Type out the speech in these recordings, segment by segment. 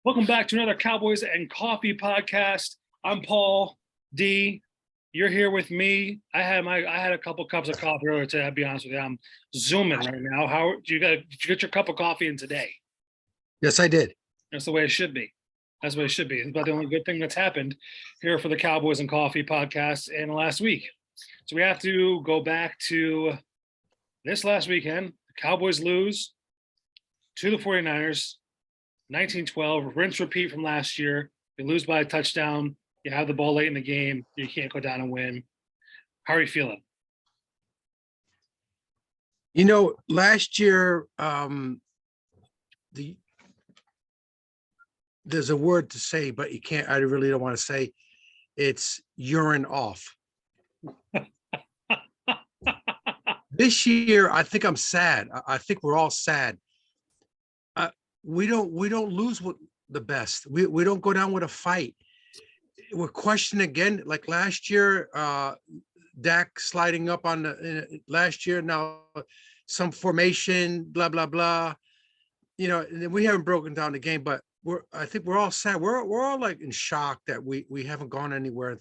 Welcome back to another Cowboys and Coffee podcast. I'm Paul D. You're here with me. I had a couple cups of coffee earlier today. I'll be honest with you. I'm zooming right now. Did you get your cup of coffee in today? Yes, I did. That's the way it should be. That's the way it should be. It's about the only good thing that's happened here for the Cowboys and Coffee podcast in the last week. So we have to go back to this last weekend. The Cowboys lose to the 49ers. 19-12, rinse repeat from last year. You lose by a touchdown. You have the ball late in the game. You can't go down and win. How are you feeling? You know, last year, there's a word to say, but you can't. I really don't want to say. It's urine off. This year, I think I'm sad. I think we're all sad. We don't lose with the best. We don't go down with a fight. We're questioning again, like last year, Dak sliding up on the last year. Now some formation, blah blah blah. You know, and we haven't broken down the game, but I think we're all sad. We're all like in shock that we haven't gone anywhere.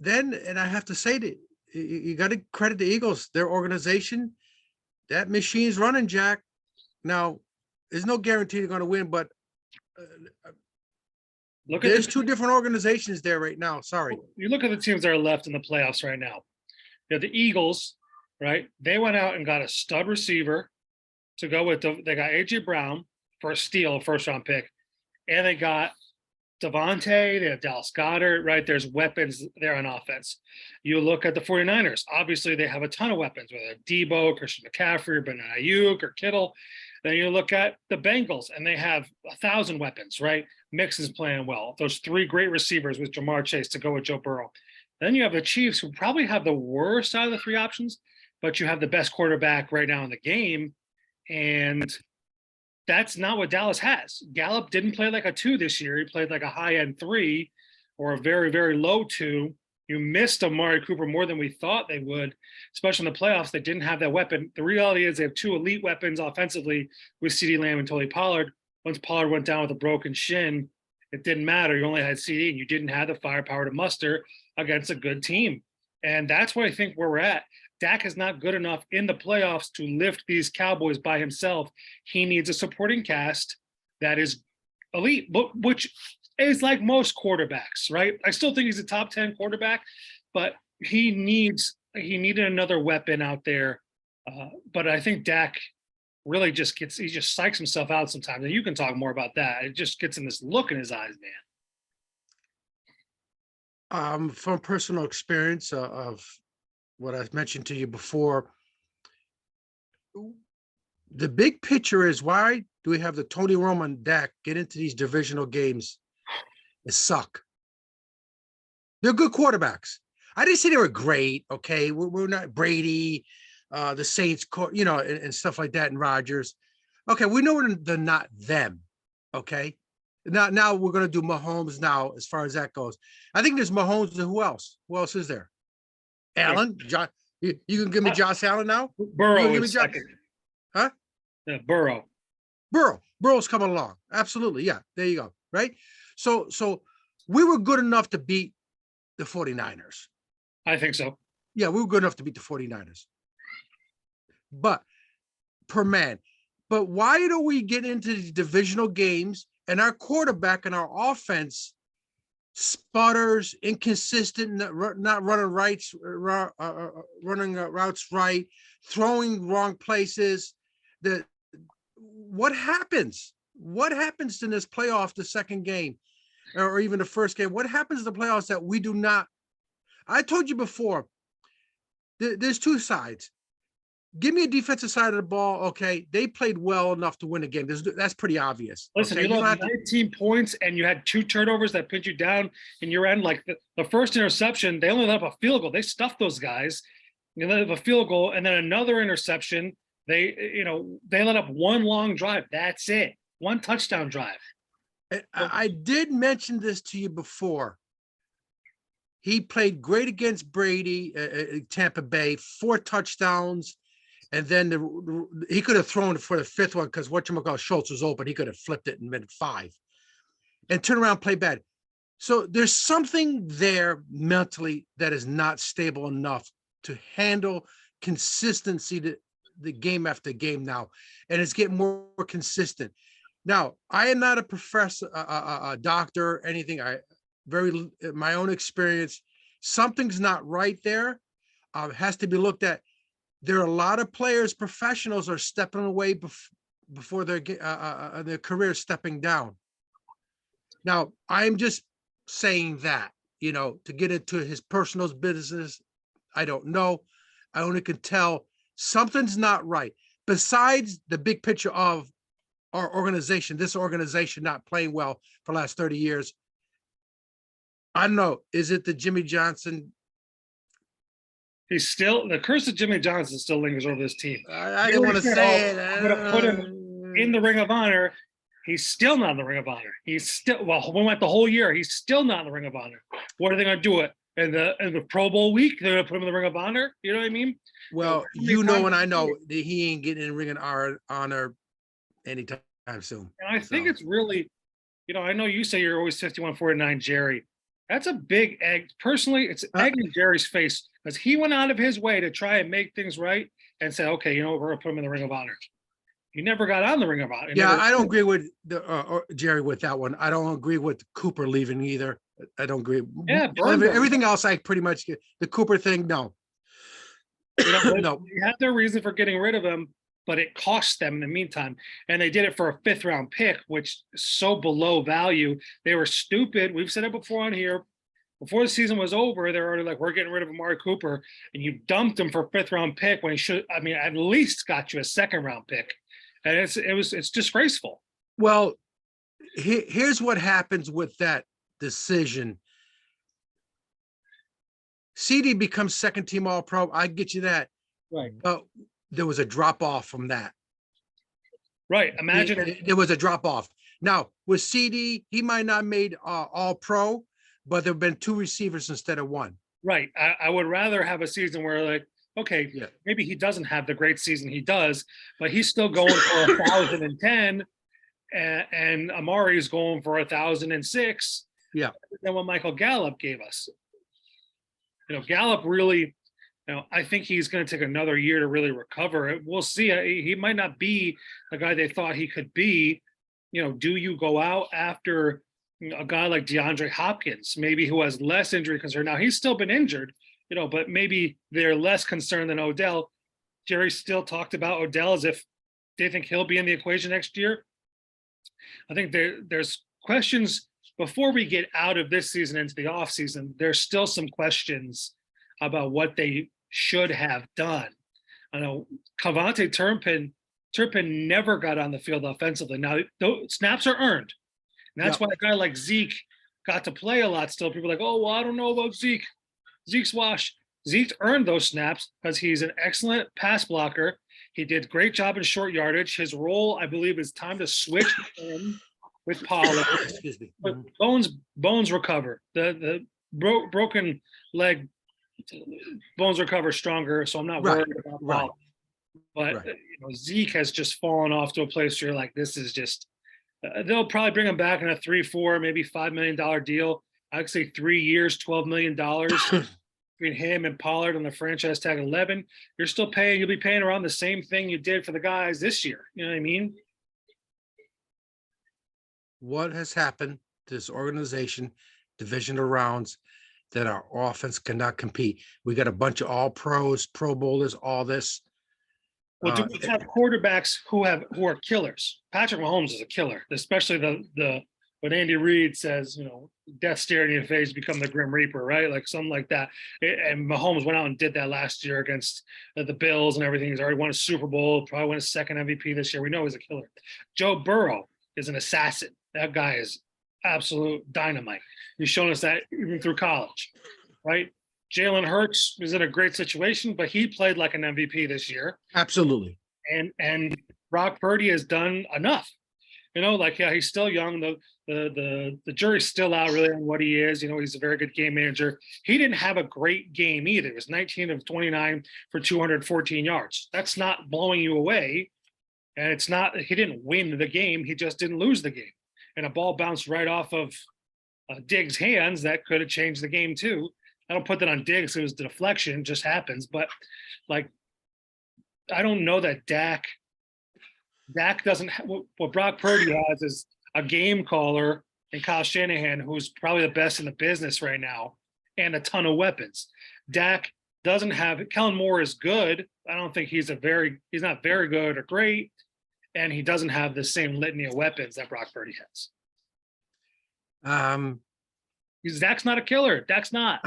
Then, and I have to say that you got to credit the Eagles, their organization. That machine's running, Jack. Now, there's no guarantee they're going to win, but there's two different organizations there right now. Sorry. You look at the teams that are left in the playoffs right now. You have the Eagles, right? They went out and got a stud receiver to go with. They got A.J. Brown for a steal, first-round pick, and they got Devontae. They have Dallas Goedert, right? There's weapons there on offense. You look at the 49ers. Obviously, they have a ton of weapons, whether Debo, Christian McCaffrey, Brandon Ayuk, or Kittle. Then you look at the Bengals, and they have 1,000 weapons, right? Mix is playing well. Those three great receivers with Jamar Chase to go with Joe Burrow. Then you have the Chiefs, who probably have the worst out of the three options, but you have the best quarterback right now in the game, and that's not what Dallas has. Gallup didn't play like a 2 this year. He played like a high-end 3 or a very, very low 2. You missed Amari Cooper more than we thought they would, especially in the playoffs. They didn't have that weapon. The reality is they have 2 elite weapons offensively with CeeDee Lamb and Tony Pollard. Once Pollard went down with a broken shin, it didn't matter. You only had CeeDee, and you didn't have the firepower to muster against a good team. And that's where I think where we're at. Dak is not good enough in the playoffs to lift these Cowboys by himself. He needs a supporting cast that is elite, which is like most quarterbacks, right? I still think he's a top 10 quarterback, but he needed another weapon out there. But I think Dak really he just psychs himself out sometimes. And you can talk more about that. It just gets in this look in his eyes, man. From personal experience of what I've mentioned to you before, the big picture is, why do we have the Tony Romo and Dak get into these divisional games and suck? They're good quarterbacks. I didn't say they were great. Okay, we're not Brady, the Saints, you know, and stuff like that, and Rodgers. Okay, we know they're not them. Okay, now we're gonna do Mahomes now as far as that goes. I think there's Mahomes, and who else? Who else is there? Allen, John. You can give me Josh Allen now. Burrow is second. Huh? Yeah, Burrow. Burrow's coming along. Absolutely, yeah. There you go. Right. So we were good enough to beat the 49ers. I think so. Yeah, we were good enough to beat the 49ers. But per man. But why don't we get into these divisional games and our quarterback and our offense sputters, inconsistent, not running routes right, throwing wrong places? What happens? What happens in this playoff, the second game, or even the first game? What happens in the playoffs that we do not? I told you before, there's two sides. Give me a defensive side of the ball. Okay, they played well enough to win a game. That's pretty obvious. Listen, okay? you lost 19 points, and you had 2 turnovers that put you down in your end. Like the first interception, they only let up a field goal. They stuffed those guys. They let up a field goal, and then another interception. They let up one long drive. That's it. One touchdown drive. I did mention this to you before. He played great against Brady, Tampa Bay, 4 touchdowns. And then he could have thrown for the fifth one because whatchamacallit, Schultz was open. He could have flipped it in mid-5 and turn around, play bad. So there's something there mentally that is not stable enough to handle consistency to the game after game now. And it's getting more consistent. Now, I am not a professor, a doctor, anything. My own experience, something's not right there. It has to be looked at. There are a lot of players, professionals are stepping away before their career stepping down. Now, I'm just saying that, to get into his personal business, I don't know. I only can tell something's not right. Besides the big picture of our organization, this organization not playing well for the last 30 years, I don't know. Is it the Jimmy Johnson? The curse of Jimmy Johnson still lingers over this team. I didn't want to say it. I'm going to put him in the Ring of Honor. He's still not in the Ring of Honor. We went the whole year. He's still not in the Ring of Honor. What are they going to do it in the Pro Bowl week? They're going to put him in the Ring of Honor. You know what I mean? Well, and I know that he ain't getting in the Ring of Honor anytime soon. And I think it's really, I know you say you're always 51-49, Jerry. That's a big egg. Personally, it's egg in Jerry's face because he went out of his way to try and make things right and say, okay, we're going to put him in the Ring of Honor. He never got on the Ring of Honor. I don't agree with Jerry with that one. I don't agree with Cooper leaving either. I don't agree. Yeah, everything else I pretty much get. The Cooper thing, no. No. They had their reason for getting rid of him, but it cost them in the meantime. And they did it for a 5th-round pick, which is so below value. They were stupid. We've said it before on here. Before the season was over, they're already like, we're getting rid of Amari Cooper. And you dumped him for a 5th-round pick when he should, at least got you a 2nd-round pick. And it's disgraceful. Well, here's what happens with that decision. CD becomes 2nd-team All-Pro. I get you that. Right. But there was a drop off from that. Right. Imagine there was a drop off. Now with CD, he might not made All-Pro, but there have been 2 receivers instead of 1. Right. I would rather have a season where okay, maybe he doesn't have the great season he does, but he's still going for 1,010, and Amari is going for 1,006. Yeah. Than what Michael Gallup gave us. Gallup really, I think he's going to take another year to really recover. We'll see. He might not be the guy they thought he could be. Do you go out after a guy like DeAndre Hopkins, maybe who has less injury concern? Now he's still been injured, but maybe they're less concerned than Odell. Jerry still talked about Odell as if they think he'll be in the equation next year. I think there's questions before we get out of this season into the offseason. There's still some questions about what they should have done. I know Cavante Turpin never got on the field offensively. Now, snaps are earned. And that's why a guy like Zeke got to play a lot still. People are like, oh, well, I don't know about Zeke. Zeke's washed. Zeke earned those snaps because he's an excellent pass blocker. He did great job in short yardage. His role, I believe, is time to switch in with Pollard. Excuse me. But bones recover. The broken leg bones recover stronger, so I'm not worried about Pollard. But Zeke has just fallen off to a place where you're like, this is just they'll probably bring him back in a 3-4, maybe $5 million deal. I'd say 3 years, $12 million between him and Pollard on the franchise tag 11. You'll be paying around the same thing you did for the guys this year. You know what I mean? What has happened to this organization, divisional rounds, that our offense cannot compete? We got a bunch of all pros, Pro Bowlers, all this. Well, do we have quarterbacks who are killers? Patrick Mahomes is a killer, especially the when Andy Reid says, death staring in your face, become the Grim Reaper, right? Like something like that. And Mahomes went out and did that last year against the Bills and everything. He's already won a Super Bowl, probably won a 2nd MVP this year. We know he's a killer. Joe Burrow is an assassin. That guy is absolute dynamite. He's shown us that even through college, right? Jalen Hurts is in a great situation, but he played like an MVP this year. Absolutely. And Brock Purdy has done enough. Like, yeah, he's still young. The jury's still out really on what he is. He's a very good game manager. He didn't have a great game either. It was 19 of 29 for 214 yards. That's not blowing you away. And it's not, he didn't win the game. He just didn't lose the game. And a ball bounced right off of Diggs' hands that could have changed the game too. I don't put that on Diggs. It was the deflection, just happens. But like, I don't know that Dak doesn't have what Brock Purdy has is a game caller and Kyle Shanahan, who's probably the best in the business right now, and a ton of weapons. Dak doesn't have. Kellen Moore is good. I don't think he's not very good or great, and he doesn't have the same litany of weapons that Brock Purdy has. Dak's not a killer. Dak's not.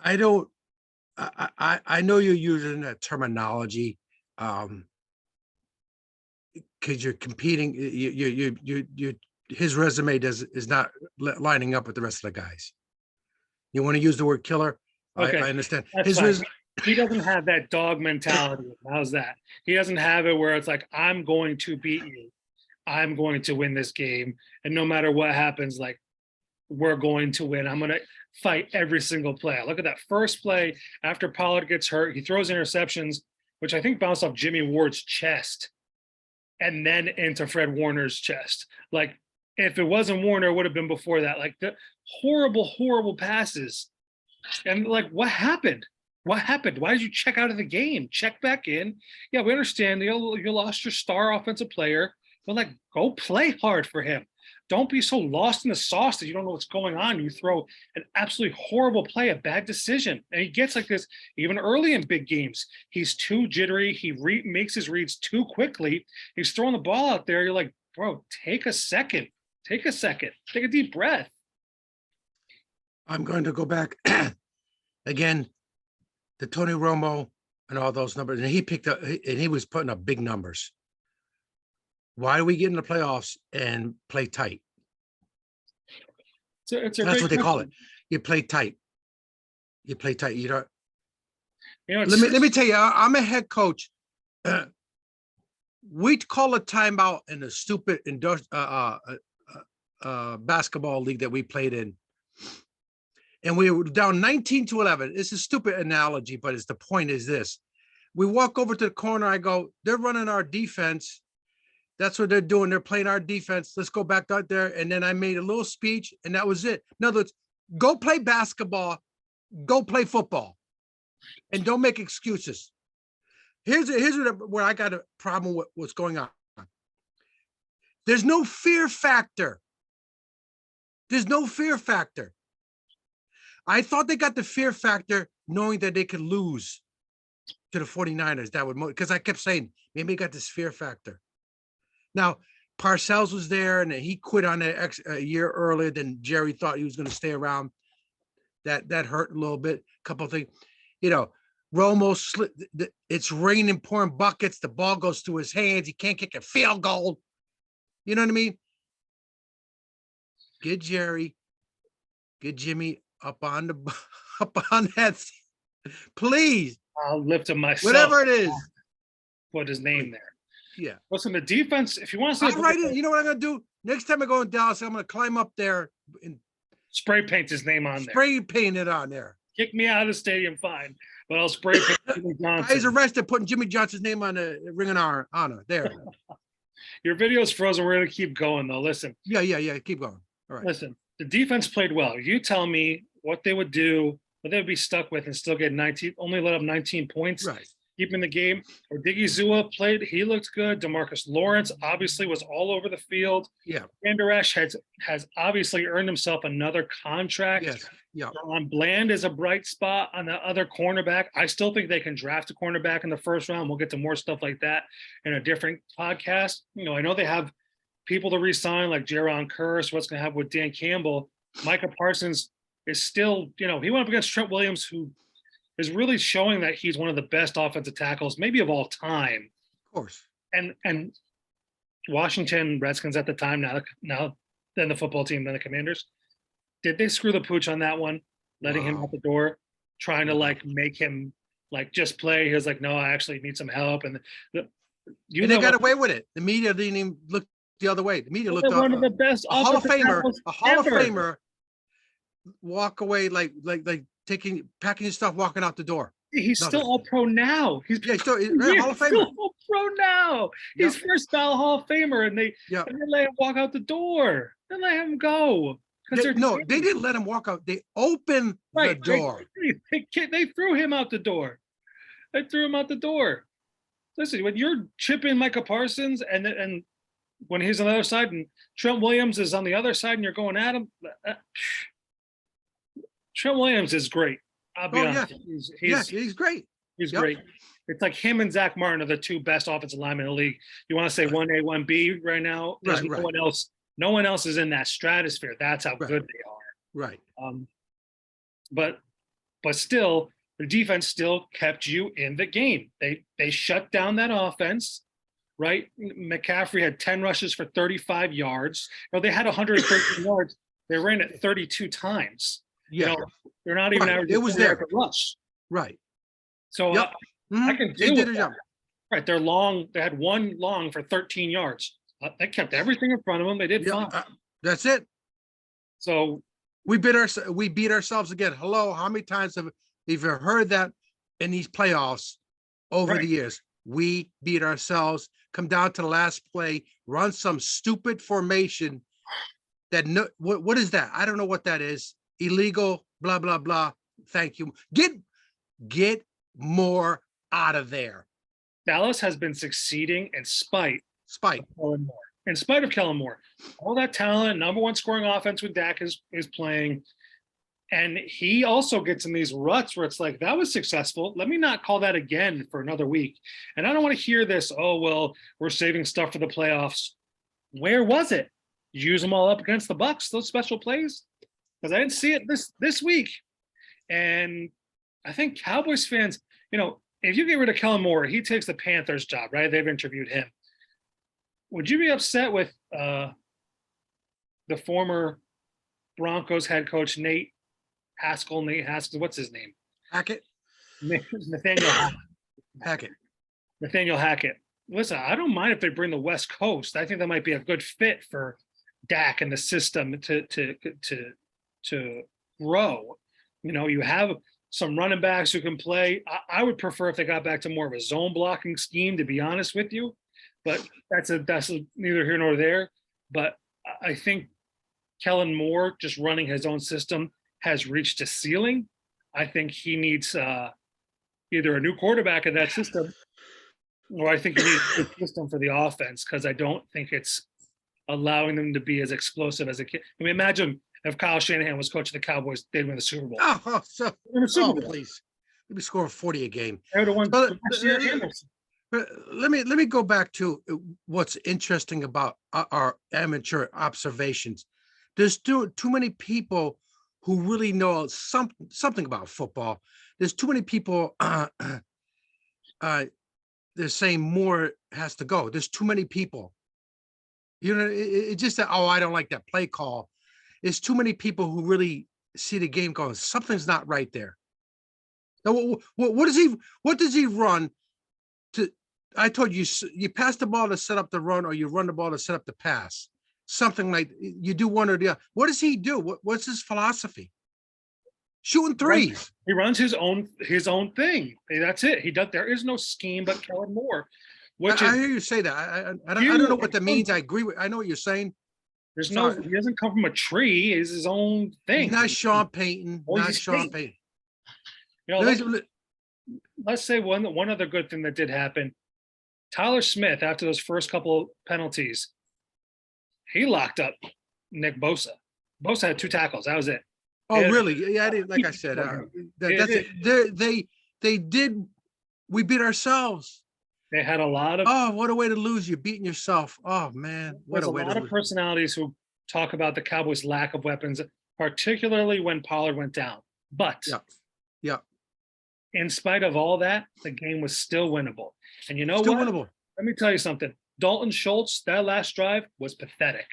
I don't. I know you're using that terminology. Because you're competing, his resume is not lining up with the rest of the guys. You want to use the word killer? Okay. I understand. He doesn't have that dog mentality. How's that? He doesn't have it where it's like, I'm going to beat you. I'm going to win this game. And no matter what happens, like, we're going to win. I'm going to fight every single play. Look at that first play after Pollard gets hurt. He throws interceptions, which I think bounced off Jimmy Ward's chest and then into Fred Warner's chest. Like, if it wasn't Warner, it would have been before that. Like, the horrible passes. And like, what happened? What happened? Why did you check out of the game? Check back in. Yeah, we understand you lost your star offensive player, but like, go play hard for him. Don't be so lost in the sauce that you don't know what's going on. You throw an absolutely horrible play, a bad decision. And he gets like this even early in big games. He's too jittery. He makes his reads too quickly. He's throwing the ball out there. You're like, bro, take a second. Take a deep breath. I'm going to go back again, the Tony Romo and all those numbers. And he picked up, and he was putting up big numbers. Why do we get in the playoffs and play tight? That's what they call it. You play tight. You play tight. Let me tell you, I'm a head coach. We call a timeout in the stupid basketball league that we played in. And we were down 19-11. It's a stupid analogy, but the point is this. We walk over to the corner. I go, they're running our defense. That's what they're doing. They're playing our defense. Let's go back out there. And then I made a little speech, and that was it. In other words, go play basketball, go play football, and don't make excuses. Here's where I got a problem with what's going on. There's no fear factor. There's no fear factor. I thought they got the fear factor knowing that they could lose to the 49ers. That would, because I kept saying, maybe they got this fear factor. Now, Parcells was there, and he quit on it a year earlier than Jerry thought he was going to stay around. That hurt a little bit. A couple of things, Romo slipped. It's raining, pouring buckets. The ball goes through his hands. He can't kick a field goal. You know what I mean? Get Jerry, get Jimmy up on that, please. I'll lift him myself. Whatever it is. Put his name there. Yeah. Listen, the defense, if you want to see, I'll write it. You know what I'm going to do? Next time I go in Dallas, I'm going to climb up there and spray paint his name on there. Spray paint it on there. Kick me out of the stadium, fine. But I'll spray paint Jimmy Johnson. He's arrested putting Jimmy Johnson's name on the ring of honor. There. Your video's frozen. We're going to keep going, though. Listen. Yeah. Keep going. All right. Listen, the defense played well. You tell me what they would do, what they would be stuck with and still get 19, only let up 19 points. Right. Keep in the game. Or Diggy Zua played. He looked good. DeMarcus Lawrence obviously was all over the field. Yeah. Anderash has obviously earned himself another contract. Yes. Yeah. Bland is a bright spot on the other cornerback. I still think they can draft a cornerback in the first round. We'll get to more stuff like that in a different podcast. I know they have people to re-sign like Jaron Curse. What's going to happen with Dan Campbell? Micah Parsons is still, he went up against Trent Williams, who is really showing that he's one of the best offensive tackles, maybe of all time. Of course. And Washington Redskins at the time, now then the football team, then the Commanders. Did they screw the pooch on that one? Letting him out the door, trying to make him just play. He was like, no, I actually need some help. And You And they know, got away with it. The media didn't even look the other way. The media looked they're one of the best a Hall of offensive Famer, tackles a Hall of ever. Famer walk away like packing his stuff, walking out the door. He's Nothing. still all pro now. He's Yeah, he's still right, Hall of still Famer. all pro now. He's Yep. first ballot Hall of Famer, and they Yeah. let him walk out the door. They let him go because they're No, they didn't let him walk out. They opened the right. door. They threw him out the door. They threw him out the door. Listen, when you're chipping Micah Parsons and when he's on the other side and Trent Williams is on the other side and you're going at him, Trent Williams is great. I'll be honest. Yeah. He's great. He's Yep. great. It's like him and Zach Martin are the two best offensive linemen in the league. You want to say 1A, 1B right now? There's no one else. No one else is in that stratosphere. That's how good they are. Right. But still, the defense still kept you in the game. They shut down that offense, right? McCaffrey had 10 rushes for 35 yards. They had 113 yards. They ran it 32 times. Yeah. They're not even averaging. It was there. Rush. Right. So Yep. I can deal did with a that. job. Right. They're long. They had one long for 13 yards. They kept everything in front of them. They did fine. That's it. So we beat ourselves again. Hello, how many times have you heard that in these playoffs over the years? We beat ourselves. Come down to the last play, run some stupid formation. What is that? I don't know what that is. Illegal. Blah blah blah. Thank you. Get more out of there. Dallas has been succeeding in spite of Kellen Moore. In spite of Kellen Moore, all that talent, number one scoring offense with Dak is playing, and he also gets in these ruts where it's like, that was successful. Let me not call that again for another week. And I don't want to hear this. Oh well, we're saving stuff for the playoffs. Where was it? Use them all up against the Bucks. Those special plays, because I didn't see it this week. And I think Cowboys fans, if you get rid of Kellen Moore, he takes the Panthers job, right? They've interviewed him. Would you be upset with the former Broncos head coach, Nate Haskell? What's his name? Hackett. Nathaniel Hackett. Nathaniel Hackett. Listen, I don't mind if they bring the West Coast. I think that might be a good fit for Dak and the system to grow. You have some running backs who can play. I would prefer if they got back to more of a zone blocking scheme, to be honest with you. But that's neither here nor there. But I think Kellen Moore, just running his own system, has reached a ceiling. I think he needs either a new quarterback in that system, or I think he needs a system for the offense, because I don't think it's allowing them to be as explosive as it can. I mean, imagine if Kyle Shanahan was coaching the Cowboys, they'd win the Super Bowl. Please. We'd be scoring 40 a game. They're the ones last year. Let me go back to what's interesting about our amateur observations. There's too many people who really know something about football. There's too many people they're saying more has to go. There's too many people. It's just that, I don't like that play call. It's too many people who really see the game going, something's not right there. Now, what does he run to? I told you, you pass the ball to set up the run, or you run the ball to set up the pass. Something like you do one or the other. What does he do? What's his philosophy? Shooting threes. He runs his own thing. That's it. He does. There is no scheme but Kellen Moore. I hear you say that. I don't know what that means. I agree with. I know what you're saying. He doesn't come from a tree. It's his own thing. He's not Sean Payton. Let's say one other good thing that did happen. Tyler Smith, after those first couple penalties, he locked up Nick Bosa. Bosa had 2 tackles. That was it. Oh, really? Yeah, like I said, that's it. They did. We beat ourselves. They had a lot of. Oh, what a way to lose! You're beating yourself. Oh man, what a way! There's a lot of personalities who talk about the Cowboys' lack of weapons, particularly when Pollard went down. But yeah. In spite of all that, the game was still winnable. And you know still what? Winnable. Let me tell you something. Dalton Schultz, that last drive was pathetic.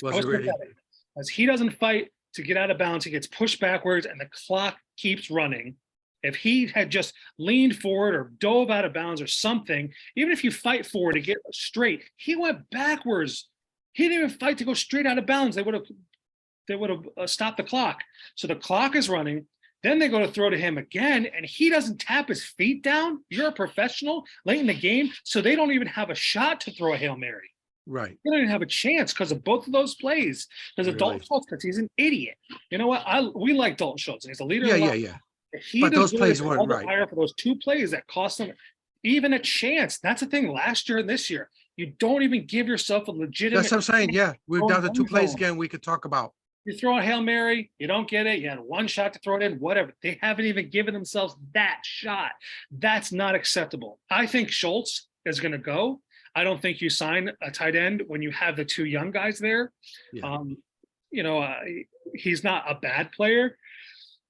Was it really? Pathetic. As he doesn't fight to get out of bounds, he gets pushed backwards, and the clock keeps running. If he had just leaned forward or dove out of bounds or something, even if you fight forward to get straight, he went backwards. He didn't even fight to go straight out of bounds. They would have stopped the clock. So the clock is running. Then they go to throw to him again, and he doesn't tap his feet down. You're a professional late in the game, so they don't even have a shot to throw a Hail Mary. Right. They don't even have a chance because of both of those plays. Because of Dalton Really. Schultz, because he's an idiot. You know what? We like Dalton Schultz, and he's a leader. Yeah, in the yeah, locker room. yeah. If he But those deserves plays weren't another right. hire for those 2 plays that cost them even a chance. That's the thing. Last year and this year, you don't even give yourself a legitimate. That's what I'm saying. Yeah, we're Oh, down to 2 one plays goal. again. We could talk about. You throw a Hail Mary, you don't get it. You had one shot to throw it in, whatever. They haven't even given themselves that shot. That's not acceptable. I think Schultz is going to go. I don't think you sign a tight end when you have the 2 young guys there. Yeah. He's not a bad player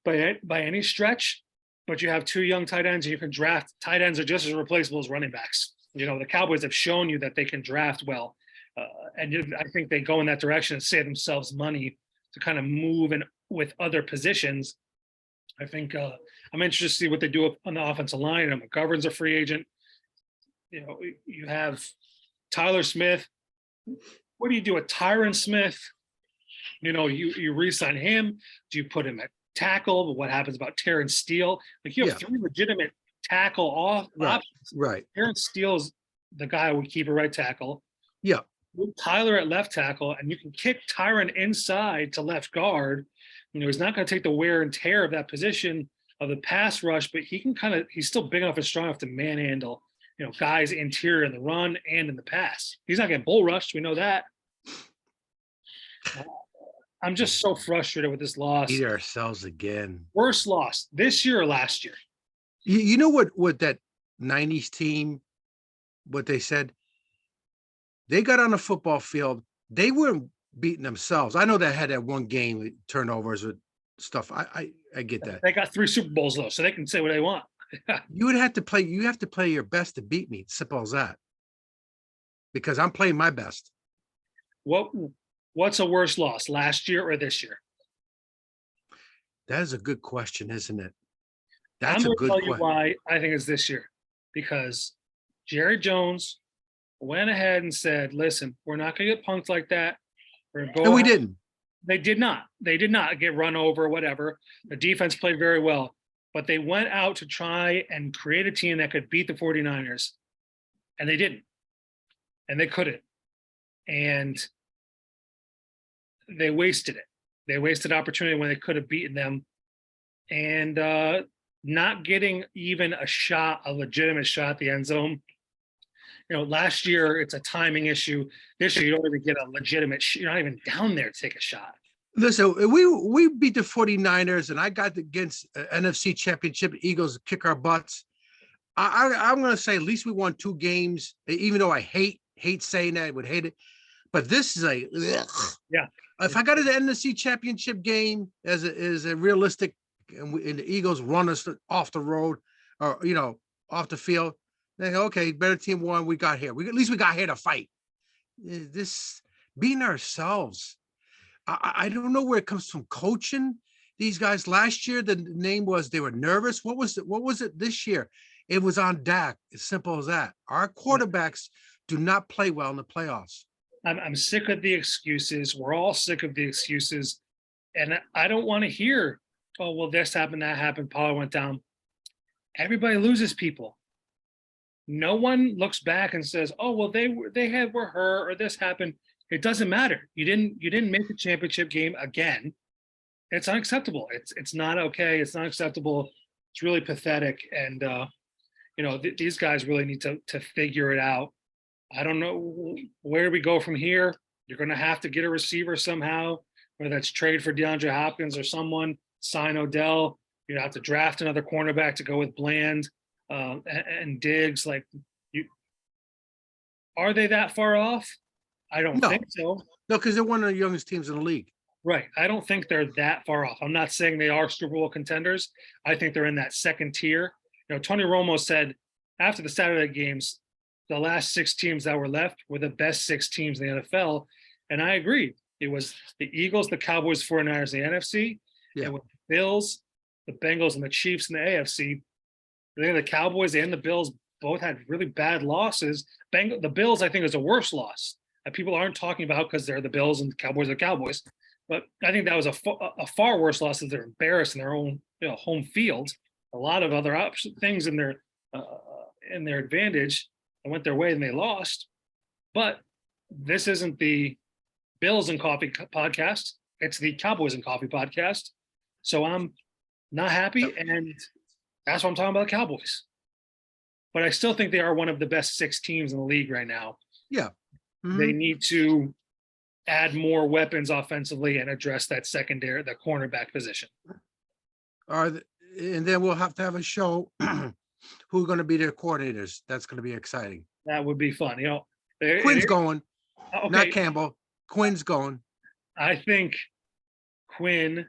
by any stretch, but you have 2 young tight ends and you can draft. Tight ends are just as replaceable as running backs. The Cowboys have shown you that they can draft well. I think they go in that direction and save themselves money to kind of move in with other positions. I think I'm interested to see what they do on the offensive line. McGovern's a free agent. You have Tyler Smith. What do you do with Tyron Smith? You re-sign him. Do you put him at tackle? But what happens about Terrence Steele? Like you have 3 legitimate tackle options. Right. Terrence Steele is the guy who would keep a right tackle. Yeah. Move Tyler at left tackle, and you can kick Tyron inside to left guard. He's not going to take the wear and tear of that position of the pass rush, but he's still big enough and strong enough to manhandle, guys interior in the run and in the pass. He's not getting bull rushed. We know that. I'm just so frustrated with this loss. Eat ourselves again. Worst loss this year or last year? You know what that 90s team, what they said? They got on the football field. They weren't beating themselves. I know they had that one game with turnovers with stuff. I get that. They got 3 Super Bowls though, so they can say what they want. You have to play your best to beat me. Simple as that. Because I'm playing my best. What's a worse loss, last year or this year? That is a good question, isn't it? I'm That's a going to good tell you question. why I think it's this year. Because Jerry Jones went ahead and said, listen, we're not going to get punked like that. We're going to go. And we didn't. They did not. They did not get run over or whatever. The defense played very well. But they went out to try and create a team that could beat the 49ers. And they didn't. And they couldn't. And they wasted it. They wasted opportunity when they could have beaten them. And not getting even a legitimate shot at the end zone. Last year it's a timing issue. This year you don't even get a legitimate. You're not even down there to take a shot. Listen, we beat the 49ers, and I got against NFC Championship Eagles kick our butts. I'm going to say at least we won 2 games, even though I hate saying that. I would hate it. But this is Yeah. If I got to the NFC Championship game as a realistic, and the Eagles run us off the road or off the field, then okay, better team won. We got here. At least we got here to fight. This being ourselves. I don't know where it comes from. Coaching these guys last year, the name was they were nervous. What was it this year? It was on Dak. As simple as that. Our quarterbacks do not play well in the playoffs. I'm sick of the excuses. We're all sick of the excuses. And I don't want to hear, oh, well, this happened, that happened, Pollard went down. Everybody loses people. No one looks back and says, oh, well, they were hurt or this happened. It doesn't matter. You didn't make the championship game again. It's unacceptable. It's not okay. It's not acceptable. It's really pathetic. And these guys really need to figure it out. I don't know where we go from here. You're going to have to get a receiver somehow, whether that's trade for DeAndre Hopkins or someone, sign Odell. You have to draft another cornerback to go with Bland and Diggs. Are they that far off? I don't think so. No, because they're one of the youngest teams in the league. Right. I don't think they're that far off. I'm not saying they are Super Bowl contenders. I think they're in that second tier. Tony Romo said after the Saturday games, the last 6 teams that were left were the best 6 teams in the NFL. And I agree. It was the Eagles, the Cowboys, 49ers, the NFC. Yeah. It was the Bills, the Bengals and the Chiefs in the AFC. I think the Cowboys and the Bills both had really bad losses. The Bills, I think, is a worse loss that people aren't talking about because they're the Bills and the Cowboys are Cowboys. But I think that was a far worse loss as they're embarrassed in their own home field. A lot of other things in their advantage that went their way and they lost. But this isn't the Bills and Coffee podcast. It's the Cowboys and Coffee podcast. So I'm not happy, and that's what I'm talking about, the Cowboys. But I still think they are one of the best 6 teams in the league right now. Yeah. Mm-hmm. They need to add more weapons offensively and address that secondary, the cornerback position. And then we'll have to have a show who are going to be their coordinators. That's going to be exciting. That would be fun. Quinn's going, okay. Not Campbell. Quinn's going. I think Quinn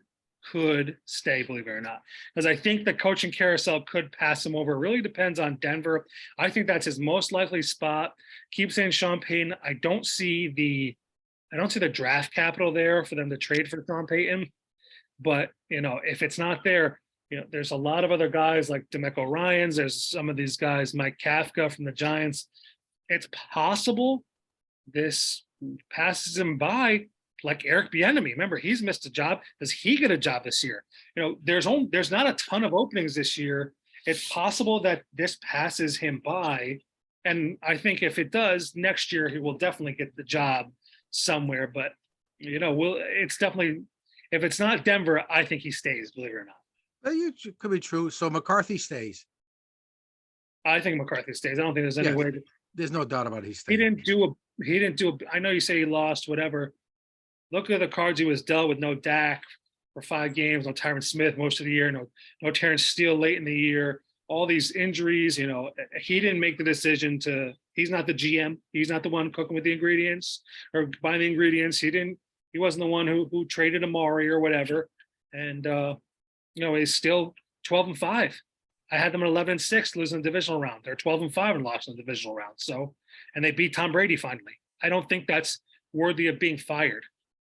could stay, believe it or not, because I think the coaching carousel could pass him over. It really depends on Denver. I think that's his most likely spot. Keep saying Sean Payton. I don't see the draft capital there for them to trade for Sean Payton. But if it's not there, there's a lot of other guys like DeMeco Ryans. There's some of these guys, Mike Kafka from the Giants. It's possible this passes him by, like Eric Bieniemy. Remember, he's missed a job. Does he get a job this year? There's not a ton of openings this year. It's possible that this passes him by, and I think if it does, next year he will definitely get the job somewhere. But it's definitely, if it's not Denver, I think he stays. Believe it or not. It could be true. So McCarthy stays. I think McCarthy stays. I don't think there's any way. There's no doubt about it. He stays. He didn't do. I know you say he lost, whatever. Look at the cards he was dealt with. No Dak for 5 games. No Tyron Smith most of the year. No Terrence Steele late in the year. All these injuries. He didn't make the decision to. He's not the GM. He's not the one cooking with the ingredients or buying the ingredients. He wasn't the one who traded Amari or whatever. And he's still 12-5. I had them at 11-6, losing the divisional round. They're 12-5 and lost in the divisional round. So, and they beat Tom Brady finally. I don't think that's worthy of being fired.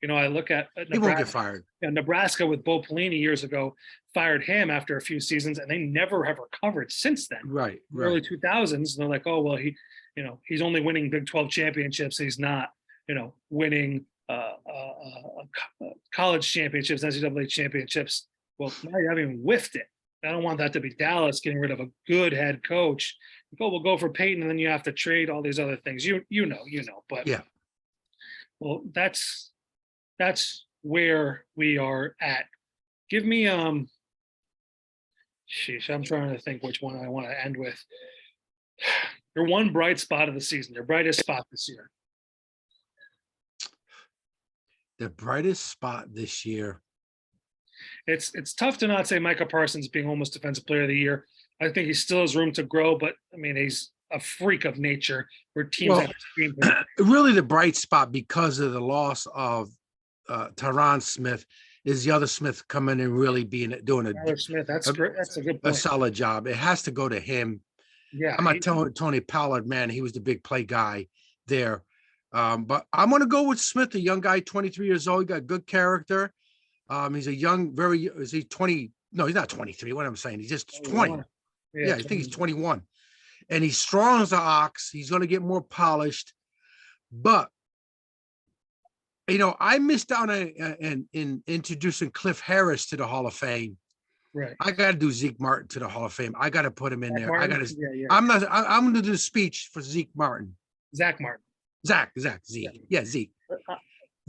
I look at Nebraska. He won't get fired. Nebraska with Bo Pelini years ago fired him after a few seasons, and they never have recovered since then. Right. Early 2000s, they're like, oh well, he's only winning Big 12 championships. He's not, winning college championships, NCAA championships. Well, now you haven't even whiffed it. I don't want that to be Dallas getting rid of a good head coach. We'll go for Peyton, and then you have to trade all these other things. You know. But yeah, well, that's where we are at. Give me sheesh, I'm trying to think which one I want to end with. Your one bright spot of the season, your brightest spot this year. The brightest spot this year. It's tough to not say Micah Parsons being almost Defensive Player of the Year. I think he still has room to grow, but I mean, he's a freak of nature where teams have to scream for him. Really the bright spot because of the loss of Tyron Smith is the other Smith coming and really doing Smith. That's great. That's a good point. A solid job. It has to go to him. Yeah. I'm not telling Tony Pollard, man, he was the big play guy there. But I'm going to go with Smith, a young guy, 23 years old. He got good character. He's a young, is he 20? No, he's not 23. What I'm saying, he's just 20. Yeah, I think he's 21. And he's strong as an ox. He's going to get more polished. But, I missed out in introducing Cliff Harris to the Hall of Fame. Right. I got to do Zeke Martin to the Hall of Fame. I got to put him in there. Martin? I'm going to do the speech for Zeke Martin. Zach Martin. Zeke. Yeah, Zeke.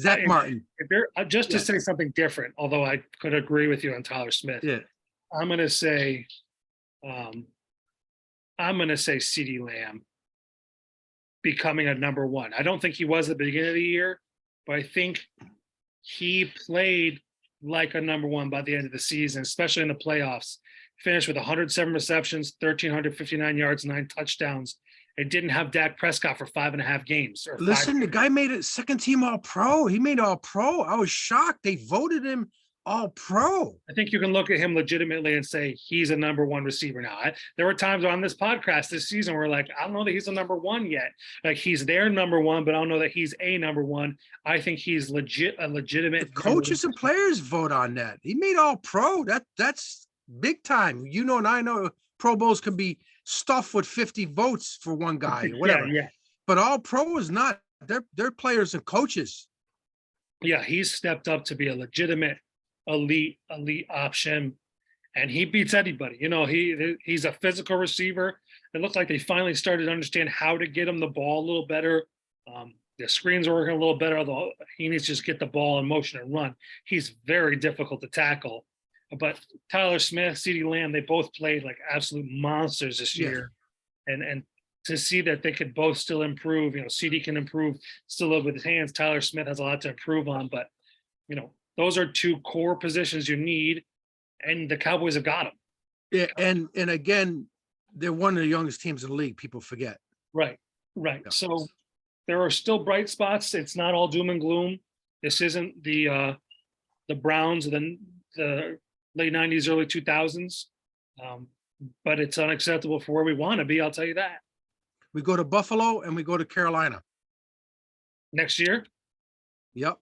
Zach Martin. If you're just to say something different, although I could agree with you on Tyler Smith. Yeah. I'm going to say CeeDee Lamb becoming a number one. I don't think he was at the beginning of the year, but I think he played like a number one by the end of the season, especially in the playoffs. Finished with 107 receptions, 1,359 yards, 9 touchdowns. It didn't have Dak Prescott for 5.5 games. Listen, the guy made it second team All-Pro. He made All-Pro. I was shocked. They voted him All-Pro. I think you can look at him legitimately and say he's a number one receiver now. There were times on this podcast this season where I don't know that he's a number one yet. Like he's their number one, but I don't know that he's a number one. I think he's a legitimate. The coaches and players vote on that. He made All-Pro. That's big time. You know, and I know Pro Bowls can be stuffed with 50 votes for one guy or Yeah, whatever. yeah. But all pro is not. They're players and coaches. Yeah, he's stepped up to be a legitimate elite option, and he beats anybody. You know, he's a physical receiver. It looked like they finally started to understand how to get him the ball a little better. The screens are working a little better, although he needs to just get the ball in motion and run. He's very difficult to tackle. But Tyler Smith, CeeDee Lamb, they both played like absolute monsters this Yeah. year. And to see that they could both still improve, you know, CD can improve still live with his hands. Tyler Smith has a lot to improve on, but you know, those are two core positions you need, and the Cowboys have got them. Yeah, and again, they're one of the youngest teams in the league. People forget. Right, right. Yeah. So there are still bright spots. It's not all doom and gloom. This isn't the Browns, the late '90s, early 2000s, but it's unacceptable for where we want to be. I'll tell you that. We go to Buffalo and we go to Carolina Next year. Yep,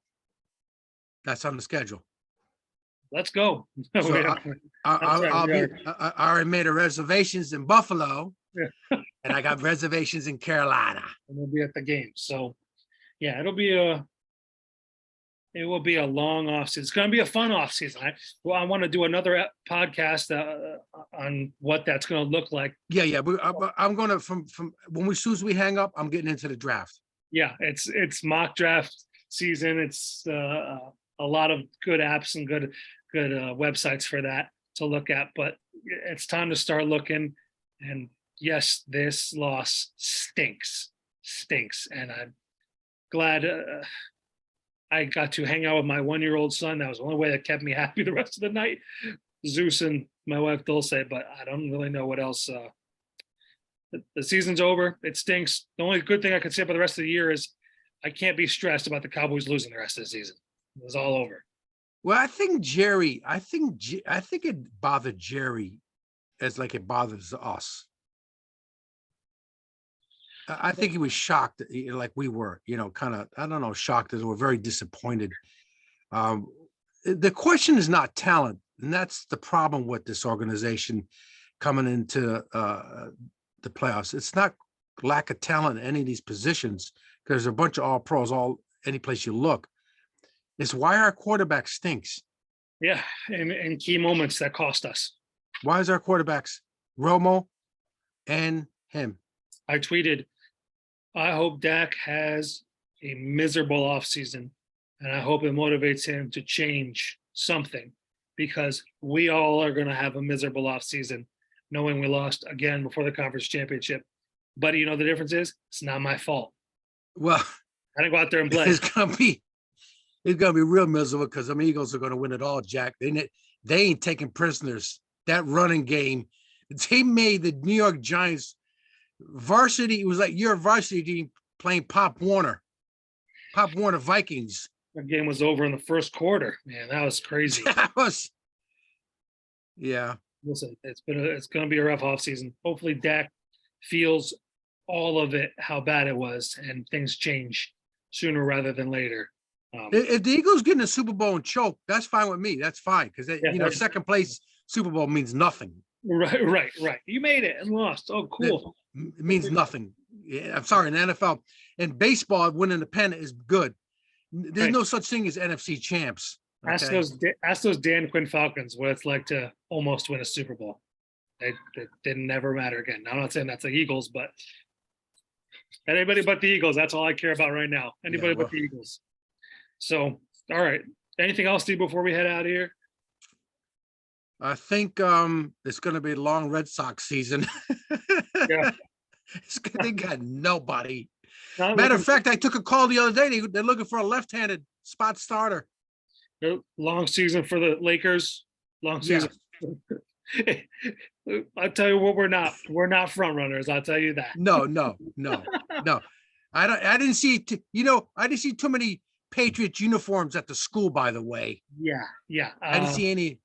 that's on the schedule. Let's go. So I already made a reservations in Buffalo, Yeah. and I got reservations in Carolina. And we'll be at the game. So, yeah, it will be a long offseason. It's going to be a fun offseason. I want to do another podcast on what that's going to look like. Yeah. I'm gonna from as soon as we hang up, I'm getting into the draft. Yeah, it's mock draft season. It's a lot of good apps and good websites for that to look at. But it's time to start looking. And yes, this loss stinks, and I'm glad I got to hang out with my 1-year-old son. That was the only way that kept me happy the rest of the night. Zeus and my wife Dulce, but I don't really know what else. The season's over. It stinks. The only good thing I could say about the rest of the year is I can't be stressed about the Cowboys losing the rest of the season. It was all over. Well, I think it bothered Jerry as like it bothers us. I think he was shocked, like we were, kind of, I don't know, shocked as we're very disappointed. The question is not talent, and that's the problem with this organization coming into the playoffs. It's not lack of talent in any of these positions, because there's a bunch of all pros, any place you look. It's why our quarterback stinks. Yeah, and key moments that cost us. Why is our quarterbacks Romo and him? I tweeted, I hope Dak has a miserable offseason, and I hope it motivates him to change something, because we all are going to have a miserable offseason, knowing we lost again before the conference championship. But you know, the difference is it's not my fault. Well, I didn't go out there and play. It's gonna be real miserable, because the Eagles are going to win it all, Jack. They ain't taking prisoners. That running game, they made the New York Giants varsity. It was like your varsity team playing Pop Warner Vikings. The game was over in the first quarter. Man, that was crazy. Yeah. Listen, it's going to be a rough offseason. Hopefully Dak feels all of it, how bad it was, and things change sooner rather than later. If the Eagles get in the Super Bowl and choke, that's fine with me. That's fine, because second place Super Bowl means nothing. Right. You made it and lost. Oh, cool. It means nothing. Yeah, I'm sorry, in the NFL and baseball, winning the pennant is good. There's no such thing as NFC champs. Okay? Ask those Dan Quinn Falcons what it's like to almost win a Super Bowl. They didn't never matter again. I'm not saying that's the Eagles, but anybody but the Eagles. That's all I care about right now. Anybody but the Eagles. So, all right. Anything else, Steve, before we head out of here? I think it's going to be a long Red Sox season. Yeah. They got nobody. Matter of fact, I took a call the other day. They're looking for a left-handed spot starter. Long season for the Lakers. Long season. Yeah. I'll tell you what, we're not front runners. I'll tell you that. No. I didn't see. I didn't see too many Patriots uniforms at the school. By the way. Yeah. I didn't see any.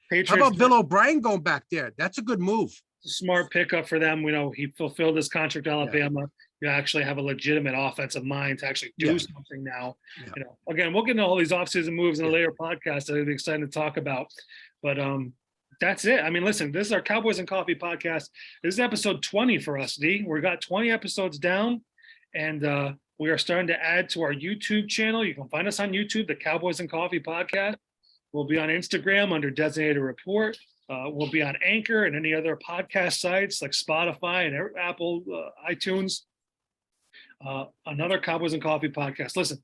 Patriots, how about Bill O'Brien going back there? That's a good move. It's a smart pickup for them. He fulfilled his contract at Alabama. You actually have a legitimate offensive mind to actually do something now. Yeah. Again, we'll get into all these offseason moves in a later podcast that it'll be exciting to talk about. But That's it. I mean, listen, this is our Cowboys and Coffee podcast. This is episode 20 for us, D. We got 20 episodes down, and we are starting to add to our YouTube channel. You can find us on YouTube, the Cowboys and Coffee podcast. We'll be on Instagram under Designated Report. We'll be on Anchor and any other podcast sites like Spotify and Apple, iTunes. Another Cowboys and Coffee podcast. Listen,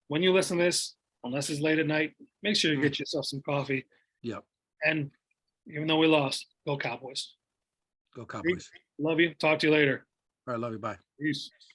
when you listen to this, unless it's late at night, make sure you get yourself some coffee. Yep. And even though we lost, go Cowboys. Go Cowboys. Love you. Talk to you later. All right. Love you. Bye. Peace.